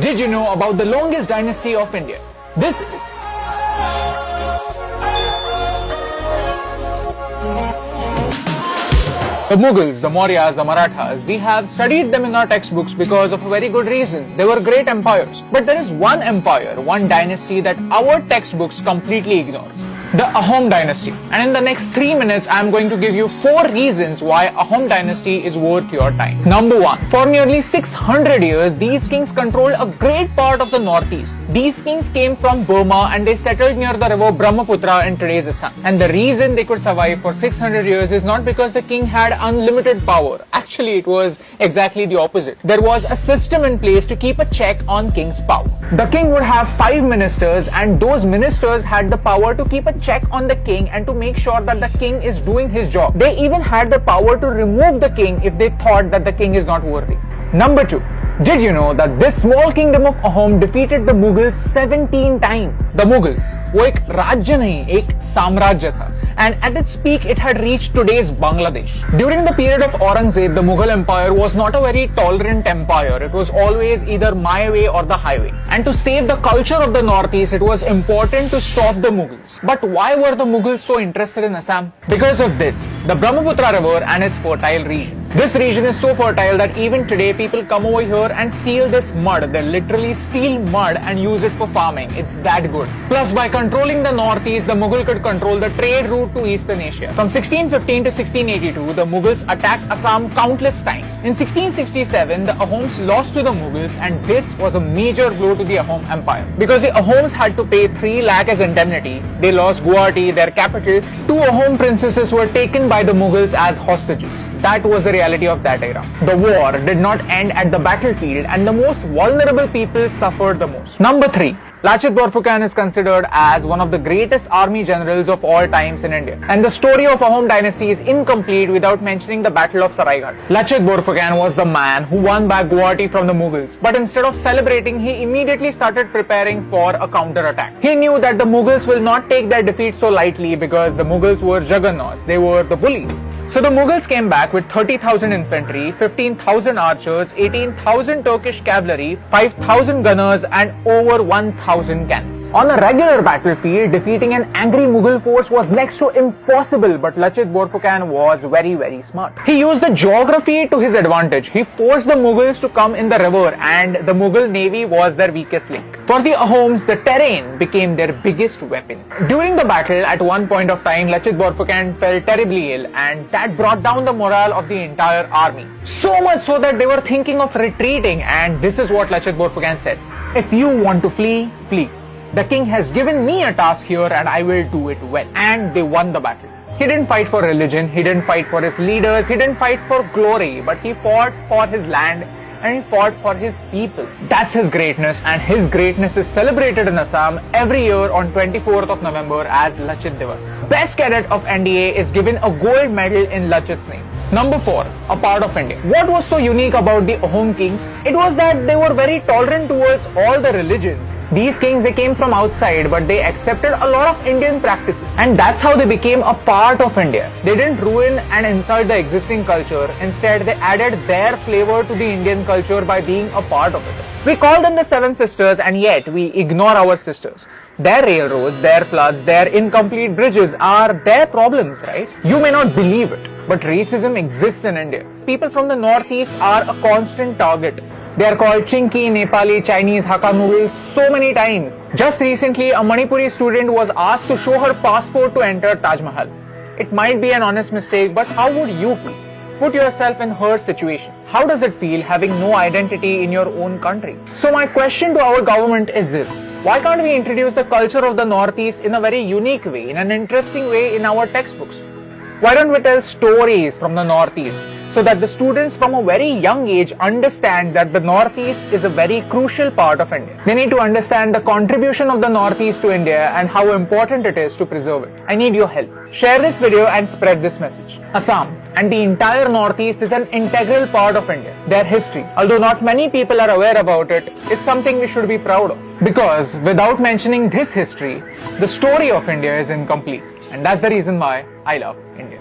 Did you know about the longest dynasty of India? This is the Mughals, the Mauryas, the Marathas. We have studied them in our textbooks because of a very good reason. They were great empires. But there is one empire, one dynasty that our textbooks completely ignore. The Ahom Dynasty. And in the next 3 minutes, I am going to give you 4 reasons why Ahom Dynasty is worth your time. Number 1. For nearly 600 years, these kings controlled a great part of the northeast. These kings came from Burma and they settled near the river Brahmaputra in today's Assam. And the reason they could survive for 600 years is not because the king had unlimited power. Actually, it was exactly the opposite. There was a system in place to keep a check on king's power. The king would have 5 ministers and those ministers had the power to keep a check on the king and to make sure that the king is doing his job. They even had the power to remove the king if they thought that the king is not worthy. Number 2. Did you know that this small kingdom of Ahom defeated the Mughals 17 times? The Mughals, वो एक राज्य नहीं, एक साम्राज्य था. And at its peak, it had reached today's Bangladesh. During the period of Aurangzeb, the Mughal Empire was not a very tolerant empire. It was always either my way or the highway. And to save the culture of the northeast, it was important to stop the Mughals. But why were the Mughals so interested in Assam? Because of this, the Brahmaputra river and its fertile region. This region is so fertile that even today people come over here and steal this mud. They literally steal mud and use it for farming. It's that good. Plus, by controlling the northeast, the Mughal could control the trade route to Eastern Asia. From 1615 to 1682, the Mughals attacked Assam countless times. In 1667, the Ahoms lost to the Mughals and this was a major blow to the Ahom Empire. Because the Ahoms had to pay 3 lakh as indemnity, they lost Guwahati, their capital. 2 Ahom princesses were taken by the Mughals as hostages. That was the reality of that era. The war did not end at the battlefield and the most vulnerable people suffered the most. Number 3. Lachit Borphukan is considered as one of the greatest army generals of all times in India. And the story of Ahom Dynasty is incomplete without mentioning the Battle of Saraighat. Lachit Borphukan was the man who won back Guwahati from the Mughals. But instead of celebrating, he immediately started preparing for a counter-attack. He knew that the Mughals will not take their defeat so lightly because the Mughals were juggernauts. They were the bullies. So the Mughals came back with 30,000 infantry, 15,000 archers, 18,000 Turkish cavalry, 5,000 gunners and over 1,000 cannons. On a regular battlefield, defeating an angry Mughal force was next to impossible, but Lachit Borphukan was very smart. He used the geography to his advantage. He forced the Mughals to come in the river and the Mughal navy was their weakest link. For the Ahoms, the terrain became their biggest weapon. During the battle, at one point of time, Lachit Borphukan fell terribly ill and that brought down the morale of the entire army. So much so that they were thinking of retreating and this is what Lachit Borphukan said. If you want to flee, flee. The king has given me a task here and I will do it well. And they won the battle. He didn't fight for religion, he didn't fight for his leaders, he didn't fight for glory, but he fought for his land and he fought for his people. That's his greatness and his greatness is celebrated in Assam every year on 24th of November as Lachit Divas. Best cadet of NDA is given a gold medal in Lachit's name. Number 4. A part of India. What was so unique about the Ahom kings? It was that they were very tolerant towards all the religions. These kings, they came from outside but they accepted a lot of Indian practices and that's how they became a part of India. They didn't ruin and insult the existing culture. Instead, they added their flavor to the Indian culture by being a part of it. We call them the 7 sisters and yet we ignore our sisters. Their railroads, their floods, their incomplete bridges are their problems, right? You may not believe it, but racism exists in India. People from the northeast are a constant target. They are called Chinki, Nepali, Chinese, Hakka Mughals so many times. Just recently, a Manipuri student was asked to show her passport to enter Taj Mahal. It might be an honest mistake, but how would you feel? Put yourself in her situation. How does it feel having no identity in your own country? So my question to our government is this. Why can't we introduce the culture of the Northeast in a very unique way, in an interesting way in our textbooks? Why don't we tell stories from the Northeast so that the students from a very young age understand that the Northeast is a very crucial part of India. They need to understand the contribution of the Northeast to India and how important it is to preserve it. I need your help. Share this video and spread this message. Assam and the entire Northeast is an integral part of India. Their history, although not many people are aware about it, is something we should be proud of. Because without mentioning this history, the story of India is incomplete. And that's the reason why I love India.